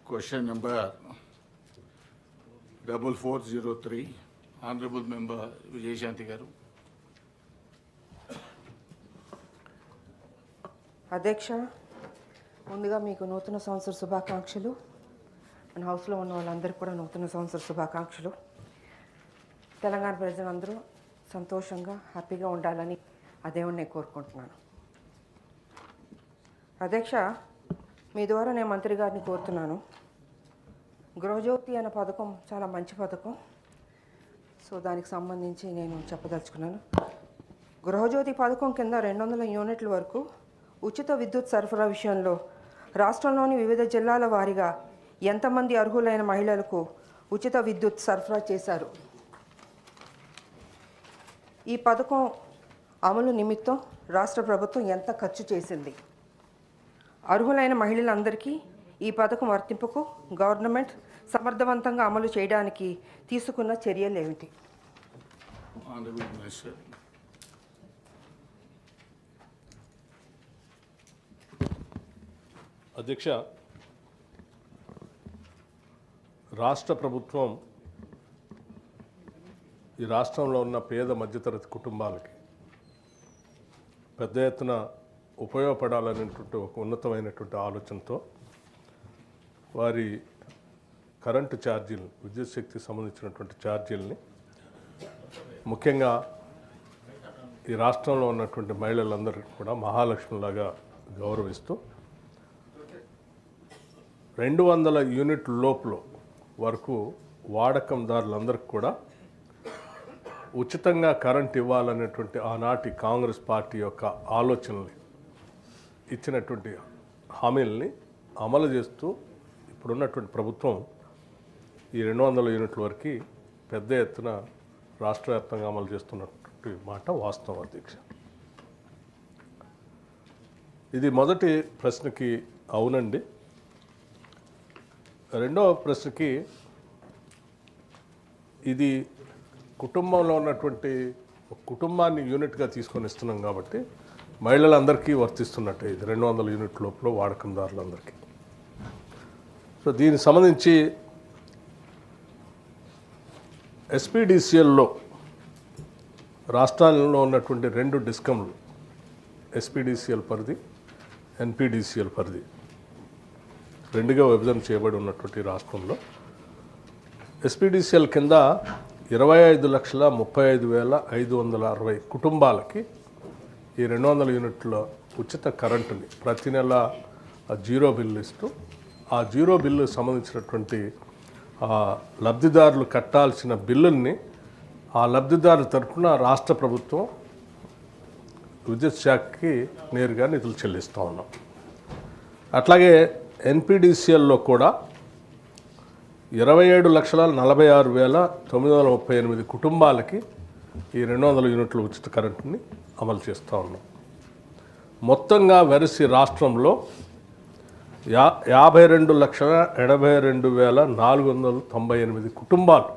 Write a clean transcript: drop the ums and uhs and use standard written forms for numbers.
Question number 4403, Honorable Member Vijay Shanti Garu. అధ్యక్ష, ముందుగా మీకు నూతన సంవత్సర శుభాకాంక్షలు. మన హౌస్లో ఉన్న వాళ్ళందరికీ కూడా నూతన సంవత్సర శుభాకాంక్షలు. తెలంగాణ ప్రజలందరూ సంతోషంగా హ్యాపీగా ఉండాలని ఆ దేవుడిని నేను కోరుకుంటున్నాను. అధ్యక్ష, మీ ద్వారా నేను మంత్రి గారిని కోరుతున్నాను. గృహజ్యోతి అనే పథకం చాలా మంచి పథకం. సో దానికి సంబంధించి నేను చెప్పదలుచుకున్నాను. గృహజ్యోతి పథకం కింద 200 యూనిట్ల వరకు ఉచిత విద్యుత్ సరఫరా విషయంలో రాష్ట్రంలోని వివిధ జిల్లాల వారీగా ఎంతమంది అర్హులైన మహిళలకు ఉచిత విద్యుత్ సరఫరా చేశారు? ఈ పథకం అమలు నిమిత్తం రాష్ట్ర ప్రభుత్వం ఎంత ఖర్చు చేసింది? అర్హులైన మహిళలందరికీ ఈ పథకం వర్తింపుకు గవర్నమెంట్ సమర్థవంతంగా అమలు చేయడానికి తీసుకున్న చర్యలు ఏమిటి? Honorable Minister. అధ్యక్ష, రాష్ట్ర ప్రభుత్వం ఈ రాష్ట్రంలో ఉన్న పేద మధ్యతరగతి కుటుంబాలకి పెద్ద ఎత్తున ఉపయోగపడాలనేటువంటి ఒక ఉన్నతమైనటువంటి ఆలోచనతో వారి కరెంటు ఛార్జీలు, విద్యుత్ శక్తికి సంబంధించినటువంటి ఛార్జీలని ముఖ్యంగా ఈ రాష్ట్రంలో ఉన్నటువంటి మహిళలందరికీ కూడా మహాలక్ష్మిలాగా గౌరవిస్తూ 200 యూనిట్ల లోపల వరకు వాడకందారులందరికీ కూడా ఉచితంగా కరెంట్ ఇవ్వాలనేటువంటి ఆనాటి కాంగ్రెస్ పార్టీ యొక్క ఆలోచనల్ని ఇచ్చినటువంటి హామీలని అమలు చేస్తూ ఇప్పుడున్నటువంటి ప్రభుత్వం ఈ 200 యూనిట్ల వరకు పెద్ద ఎత్తున రాష్ట్ర వ్యాప్తంగా అమలు చేస్తున్నటువంటి మాట వాస్తవం అధ్యక్ష. ఇది మొదటి ప్రశ్నకి అవునండి. రెండవ ప్రశ్నకి ఇది కుటుంబంలో ఉన్నటువంటి కుటుంబాన్ని యూనిట్గా తీసుకొని ఇస్తున్నాం కాబట్టి మహిళలందరికీ వర్తిస్తున్నట్టే ఇది 200 యూనిట్ లోపల వాడకందారులందరికీ. సో దీనికి సంబంధించి ఎస్పీడీసీఎల్లో రాష్ట్రాల్లో ఉన్నటువంటి 2 డిస్కంలు, ఎస్పీడీసీఎల్ పరిధి, ఎన్పీడీసీఎల్ పరిధి 2గా విభజన చేయబడి ఉన్నటువంటి రాష్ట్రంలో ఎస్పీడీసీఎల్ కింద 25,35,560 కుటుంబాలకి ఈ 200 యూనిట్ల ఉచిత కరెంటుని ప్రతి నెల జీరో బిల్లు ఇస్తూ ఆ జీరో బిల్లు సంబంధించినటువంటి లబ్ధిదారులు కట్టాల్సిన బిల్లుల్ని ఆ లబ్ధిదారుల తరఫున రాష్ట్ర ప్రభుత్వం విద్యుత్ శాఖకి నేరుగా నిధులు చెల్లిస్తూ ఉన్నాం. అట్లాగే ఎన్పీడీసీఎల్లో కూడా 27,46,938 కుటుంబాలకి ఈ 200 యూనిట్ల ఉచిత కరెంటుని అమలు చేస్తూ ఉన్నాం. మొత్తంగా వెరసి రాష్ట్రంలో 52,82,498 కుటుంబాలు